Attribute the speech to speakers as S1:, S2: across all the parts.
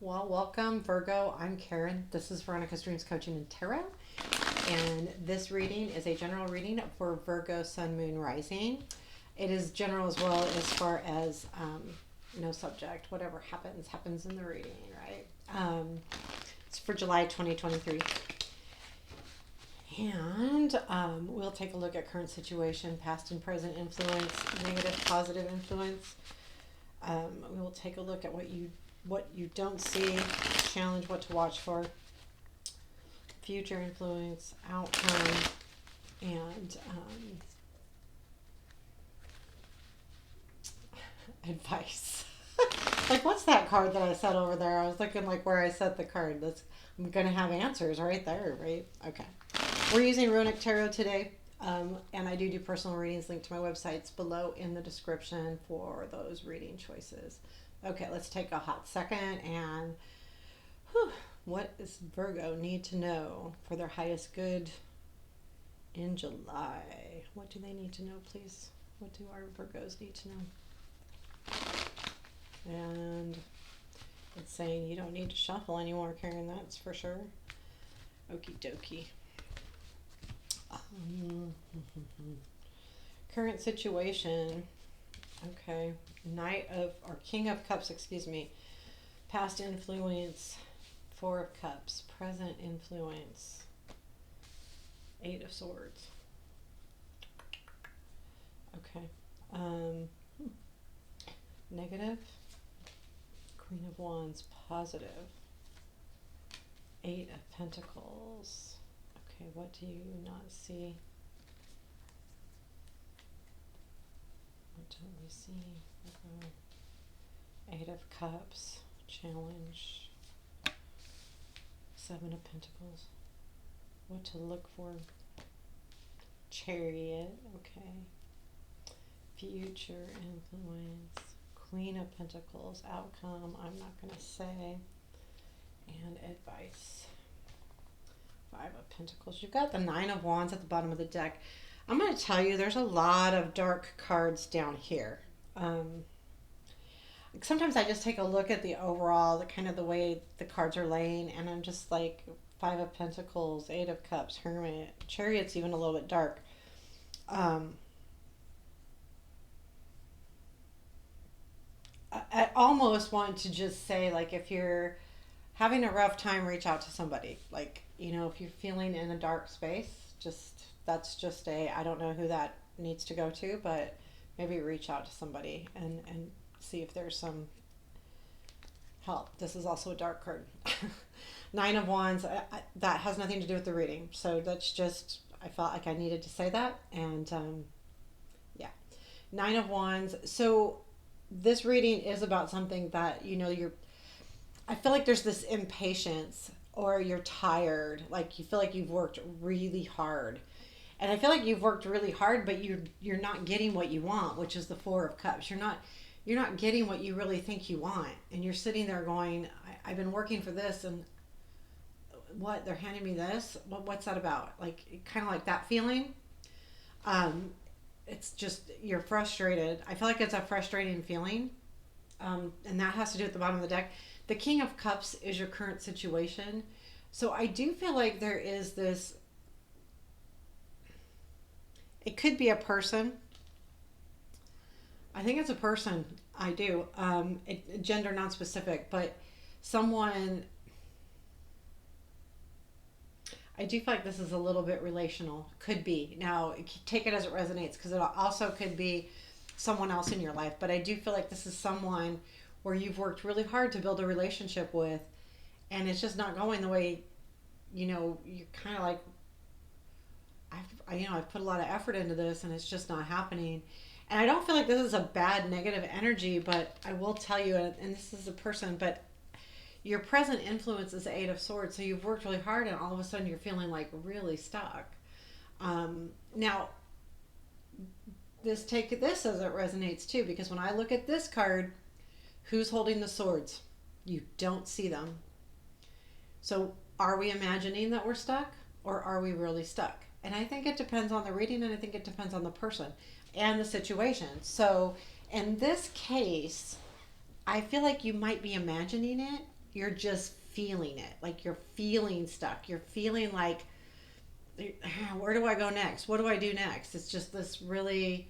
S1: Well, welcome, Virgo. I'm Karen. This is Veronica's Dreams Coaching and Tarot. And this reading is a general reading for Virgo Sun, Moon, Rising. It is general as well as far as no subject. Whatever happens, happens in the reading, right? It's for July 2023. And we'll take a look at current situation, past and present influence, negative, positive influence. We will take a look at what you don't see, challenge what to watch for, future influence, outcome, and advice. Like, what's that card that I set over there? I was looking like where I set the card. I'm gonna have answers right there, right? Okay. We're using Runik Tarot today. And I do personal readings. Linked to my websites below in the description for those reading choices. Okay, let's take a hot second and what does Virgo need to know for their highest good in July? What do they need to know, please? What do our Virgos need to know? And it's saying you don't need to shuffle anymore, Karen, that's for sure. Okie dokie. Current situation. Okay. King of Cups, excuse me. Past influence, Four of Cups. Present influence, Eight of Swords. Okay. Negative, Queen of Wands. Positive, Eight of Pentacles. Okay, what do you not see? What don't we see? Eight of Cups, challenge. Seven of Pentacles. What to look for? Chariot, okay. Future influence. Queen of Pentacles, outcome, I'm not going to say. And advice. Five of Pentacles. You've got the Nine of Wands at the bottom of the deck. I'm going to tell you there's a lot of dark cards down here. Sometimes I just take a look at the overall, the way the cards are laying, and I'm just like Five of Pentacles, Eight of Cups, Hermit, Chariot's even a little bit dark. I almost want to just say, like, if you're having a rough time, reach out to somebody. Like, if you're feeling in a dark space, that's just I don't know who that needs to go to, but maybe reach out to somebody and see if there's some help. This is also a dark card. Nine of Wands, that has nothing to do with the reading. So that's just, I felt like I needed to say that. And yeah, Nine of Wands. So this reading is about something that, I feel like there's this impatience, or you're tired. Like, you feel like you've worked really hard. And I feel like you've worked really hard, but you're not getting what you want, which is the Four of Cups. You're not getting what you really think you want, and you're sitting there going, I've been working for this, and what, they're handing me this? What's that about? Like, kind of like that feeling. It's just, you're frustrated. I feel like it's a frustrating feeling, and that has to do at the bottom of the deck. The King of Cups is your current situation. So I do feel like there is this, it could be a person. I think it's a person. I do. Gender non-specific, but someone. I do feel like this is a little bit relational. Could be. Now, take it as it resonates, because it also could be someone else in your life. But I do feel like this is someone where you've worked really hard to build a relationship with, and it's just not going the way, you're kind of like, I've put a lot of effort into this, and it's just not happening. And I don't feel like this is a bad negative energy, but I will tell you, and this is a person, but your present influence is the Eight of Swords. So you've worked really hard, and all of a sudden you're feeling like really stuck. Now, take this as it resonates too, because when I look at this card, who's holding the swords? You don't see them. So are we imagining that we're stuck, or are we really stuck? And I think it depends on the reading, and I think it depends on the person and the situation. So in this case, I feel like you might be imagining it, you're just feeling it. Like you're feeling stuck. You're feeling like, where do I go next? What do I do next? It's just this really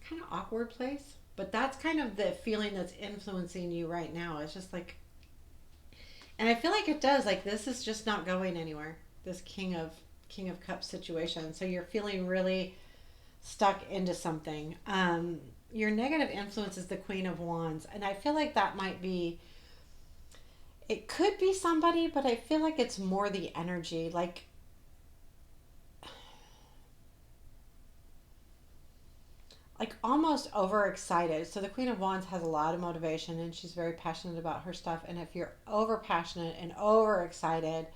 S1: kind of awkward place. But that's kind of the feeling that's influencing you right now. It's just like, and I feel like it does. Like this is just not going anywhere. This King of Cups situation. So you're feeling really stuck into something. Your negative influence is the Queen of Wands, and I feel like that might be. It could be somebody, but I feel like it's more the energy. Like almost overexcited. So the Queen of Wands has a lot of motivation and she's very passionate about her stuff. And if you're over passionate and overexcited,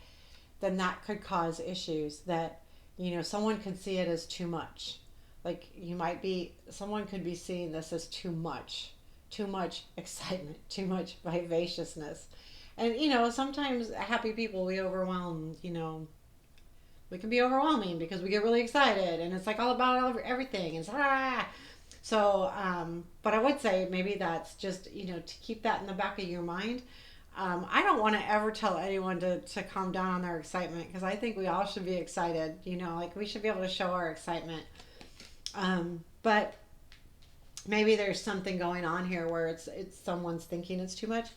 S1: then that could cause issues that, someone could see it as too much. Like someone could be seeing this as too much excitement, too much vivaciousness. And, sometimes happy people, we overwhelm, we can be overwhelming because we get really excited and it's like all about everything. It's so, but I would say maybe that's just, to keep that in the back of your mind. I don't want to ever tell anyone to calm down on their excitement because I think we all should be excited, like we should be able to show our excitement. But maybe there's something going on here where it's someone's thinking it's too much.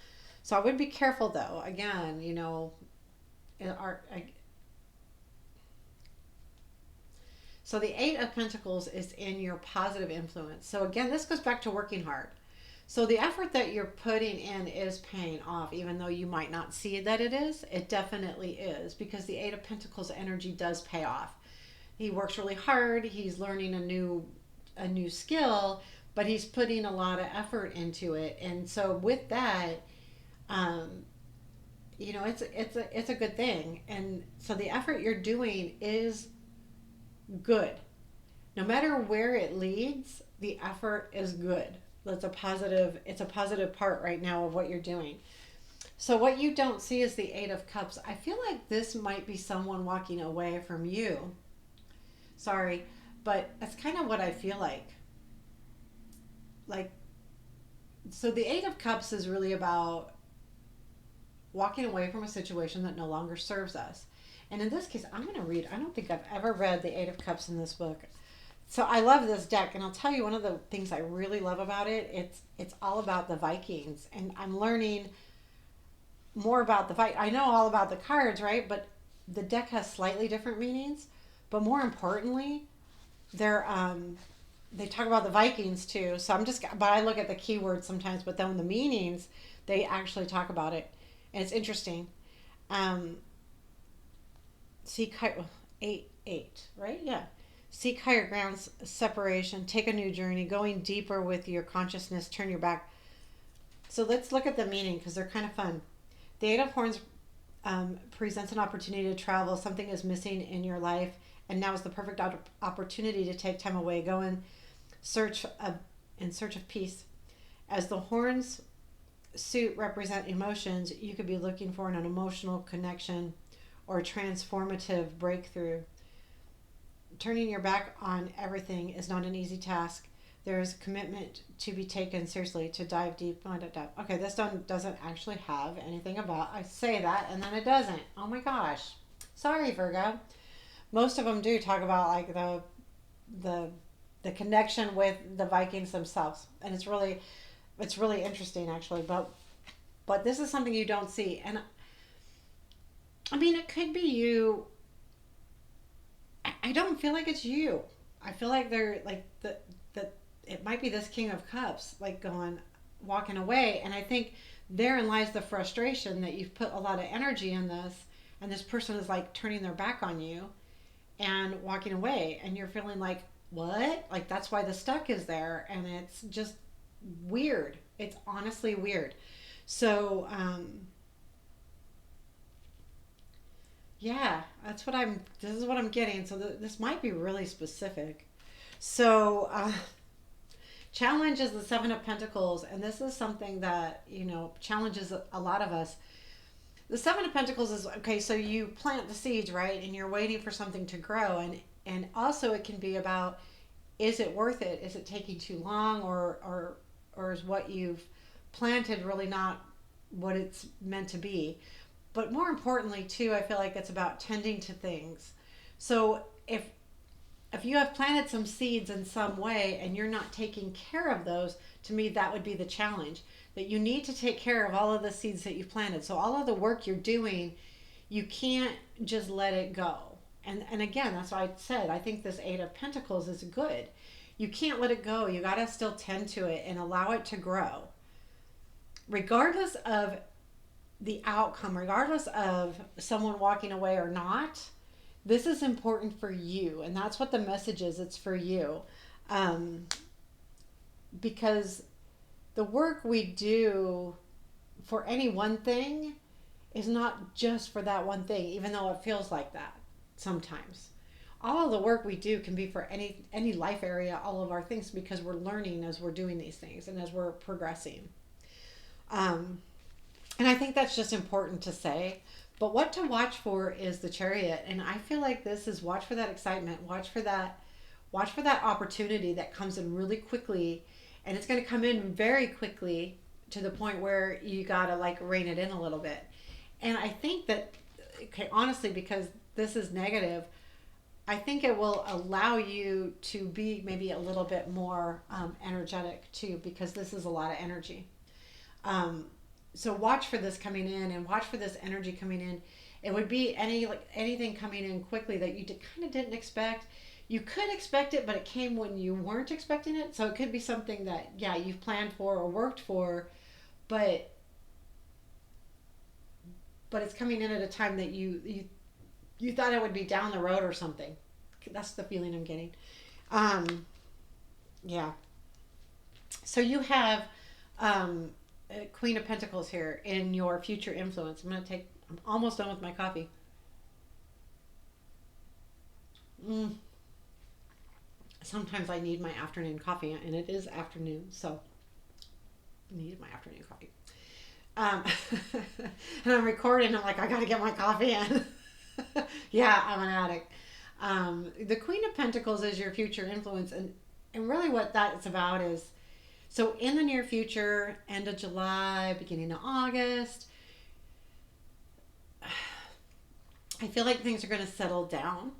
S1: So I would be careful though. Again, in our, so the Eight of Pentacles is in your positive influence. So again, this goes back to working hard. So the effort that you're putting in is paying off, even though you might not see that it is. It definitely is because the Eight of Pentacles energy does pay off. He works really hard. He's learning a new skill, but he's putting a lot of effort into it. And so with that, it's a good thing. And so the effort you're doing is good. No matter where it leads, the effort is good. It's a positive part right now of what you're doing. So what you don't see is the Eight of Cups. I feel like this might be someone walking away from you. Sorry, but that's kind of what I feel like. Like, so the Eight of Cups is really about walking away from a situation that no longer serves us. And in this case, I'm going to read. I don't think I've ever read the Eight of Cups in this book. So I love this deck, and I'll tell you one of the things I really love about it. It's all about the Vikings, and I'm learning more about the fight. I know all about the cards, right? But the deck has slightly different meanings. But more importantly, they talk about the Vikings too. So but I look at the keywords sometimes, but then the meanings they actually talk about it, and it's interesting. Um, Seek higher, eight, right? Yeah. Seek higher grounds, separation, take a new journey, going deeper with your consciousness, turn your back. So let's look at the meaning because they're kind of fun. The Eight of Horns presents an opportunity to travel. Something is missing in your life, and now is the perfect opportunity to take time away. Go in search of peace. As the horns suit represent emotions, you could be looking for an emotional connection or transformative breakthrough. Turning your back on everything is not an easy task. There is a commitment to be taken seriously, to dive deep. Okay, this doesn't actually have anything about. I say that and then it doesn't. Oh my gosh. Sorry, Virgo. Most of them do talk about like the connection with the Vikings themselves, and it's really interesting actually. But this is something you don't see, and I mean it could be you. I don't feel like it's you. I feel like they're like the it might be this King of Cups like walking away, and I think therein lies the frustration that you've put a lot of energy in this, and this person is like turning their back on you and walking away, and you're feeling like what? Like that's why the stuck is there, and it's just weird. It's honestly weird. So yeah, this is what I'm getting. So this might be really specific. So challenge is the Seven of Pentacles, and this is something that challenges a lot of us. The Seven of Pentacles is okay. So you plant the seeds, right, and you're waiting for something to grow, and also it can be about, is it worth it? Is it taking too long, or is what you've planted really not what it's meant to be. But more importantly, too, I feel like it's about tending to things. So if you have planted some seeds in some way and you're not taking care of those, to me that would be the challenge. That you need to take care of all of the seeds that you've planted. So all of the work you're doing, you can't just let it go. And again, that's why I said I think this Eight of Pentacles is good. You can't let it go. You got to still tend to it and allow it to grow. Regardless of the outcome, regardless of someone walking away or not, this is important for you. And that's what the message is. It's for you. Um, because the work we do for any one thing is not just for that one thing, even though it feels like that sometimes. All of the work we do can be for any life area, all of our things, because we're learning as we're doing these things and as we're progressing. Um, and I think that's just important to say. But what to watch for is the Chariot, and I feel like this is watch for that excitement, watch for that opportunity that comes in really quickly, and it's going to come in very quickly to the point where you gotta like rein it in a little bit. And I think that, okay, honestly, because this is negative, I think it will allow you to be maybe a little bit more energetic too, because this is a lot of energy. Um, so watch for this coming in, and watch for this energy coming in. It would be anything coming in quickly that you kind of didn't expect. You could expect it, but it came when you weren't expecting it. So it could be something that, yeah, you've planned for or worked for, but it's coming in at a time that you thought it would be down the road or something. That's the feeling I'm getting. Um, yeah. So you have Queen of Pentacles here in your future influence. I'm almost done with my coffee. Mm. Sometimes I need my afternoon coffee, and it is afternoon, so I need my afternoon coffee. Um, and I'm recording. I'm like, I gotta get my coffee in. Yeah, I'm an addict. The Queen of Pentacles is your future influence, and really what that's about is, so in the near future, end of July, beginning of August, I feel like things are going to settle down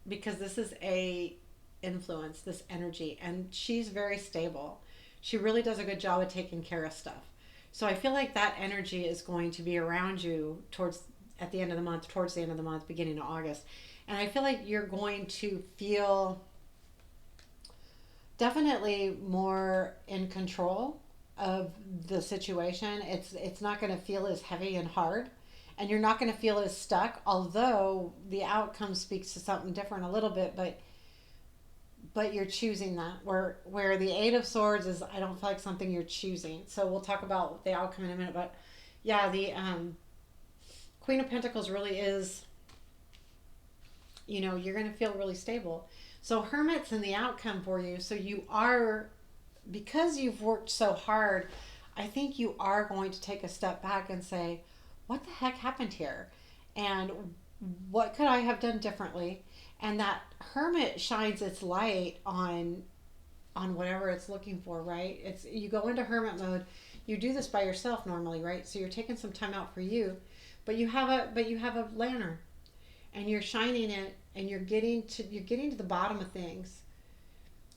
S1: because this is a influence, this energy, and she's very stable. She really does a good job of taking care of stuff. So I feel like that energy is going to be around you towards at the end of the month, towards the end of the month, beginning of August. And I feel like you're going to feel definitely more in control of the situation. It's not going to feel as heavy and hard, and you're not going to feel as stuck, although the outcome speaks to something different a little bit, but you're choosing that. Where the Eight of Swords is, I don't feel like something you're choosing. So we'll talk about the outcome in a minute, but yeah, the Queen of Pentacles really is, you're going to feel really stable. So Hermit's in the outcome for you. So you are, because you've worked so hard, I think you are going to take a step back and say, what the heck happened here? And what could I have done differently? And that Hermit shines its light on whatever it's looking for, right? It's, you go into Hermit mode. You do this by yourself normally, right? So you're taking some time out for you, but you have a lantern, and you're shining it, and you're getting to the bottom of things.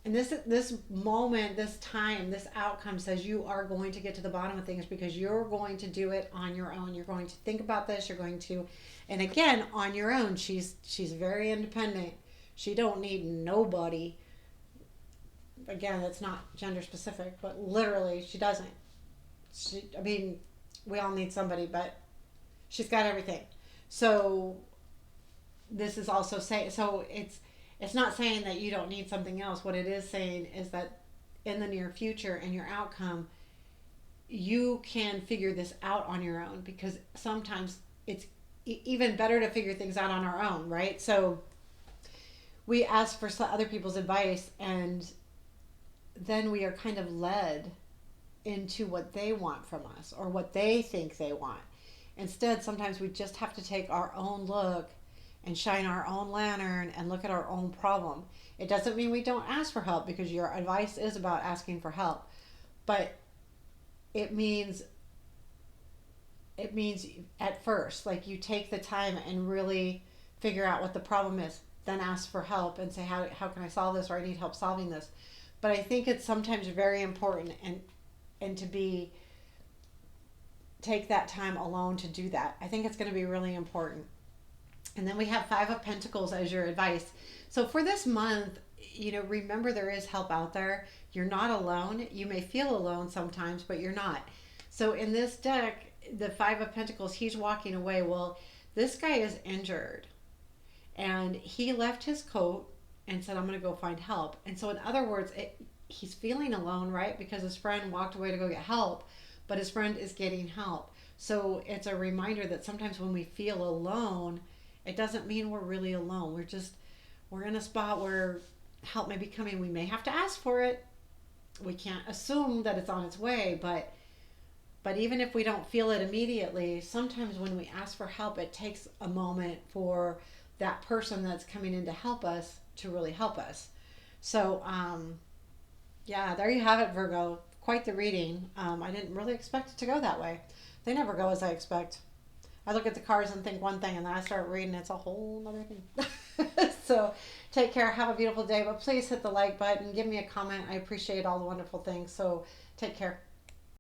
S1: And this moment, this time, this outcome says you are going to get to the bottom of things because you're going to do it on your own. You're going to think about this. You're going to, and again, on your own. She's very independent. She don't need nobody. Again, it's not gender specific, but literally, she doesn't. I mean, we all need somebody, but she's got everything. So this is also saying, so it's not saying that you don't need something else. What it is saying is that in the near future and your outcome, you can figure this out on your own, because sometimes it's even better to figure things out on our own, right? So we ask for other people's advice, and then we are kind of led into what they want from us or what they think they want. Instead, sometimes we just have to take our own look and shine our own lantern and look at our own problem. It doesn't mean we don't ask for help, because your advice is about asking for help. But it means it means at first, like you take the time and really figure out what the problem is, then ask for help and say, how can I solve this, or I need help solving this. But I think it's sometimes very important and to be take that time alone to do that. I think it's going to be really important. And then we have Five of Pentacles as your advice. So for this month, remember there is help out there. You're not alone. You may feel alone sometimes, but you're not. So in this deck, the Five of Pentacles, he's walking away. Well, this guy is injured and he left his coat and said, I'm going to go find help. And so in other words, he's feeling alone, right? Because his friend walked away to go get help, but his friend is getting help. So it's a reminder that sometimes when we feel alone, it doesn't mean we're really alone. We're in a spot where help may be coming. We may have to ask for it. We can't assume that it's on its way, but even if we don't feel it immediately, sometimes when we ask for help, it takes a moment for that person that's coming in to help us to really help us. So, yeah, there you have it, Virgo. Quite the reading. I didn't really expect it to go that way. They never go as I expect. I look at the cards and think one thing, and then I start reading, it's a whole other thing. So take care. Have a beautiful day. But please hit the like button. Give me a comment. I appreciate all the wonderful things. So take care.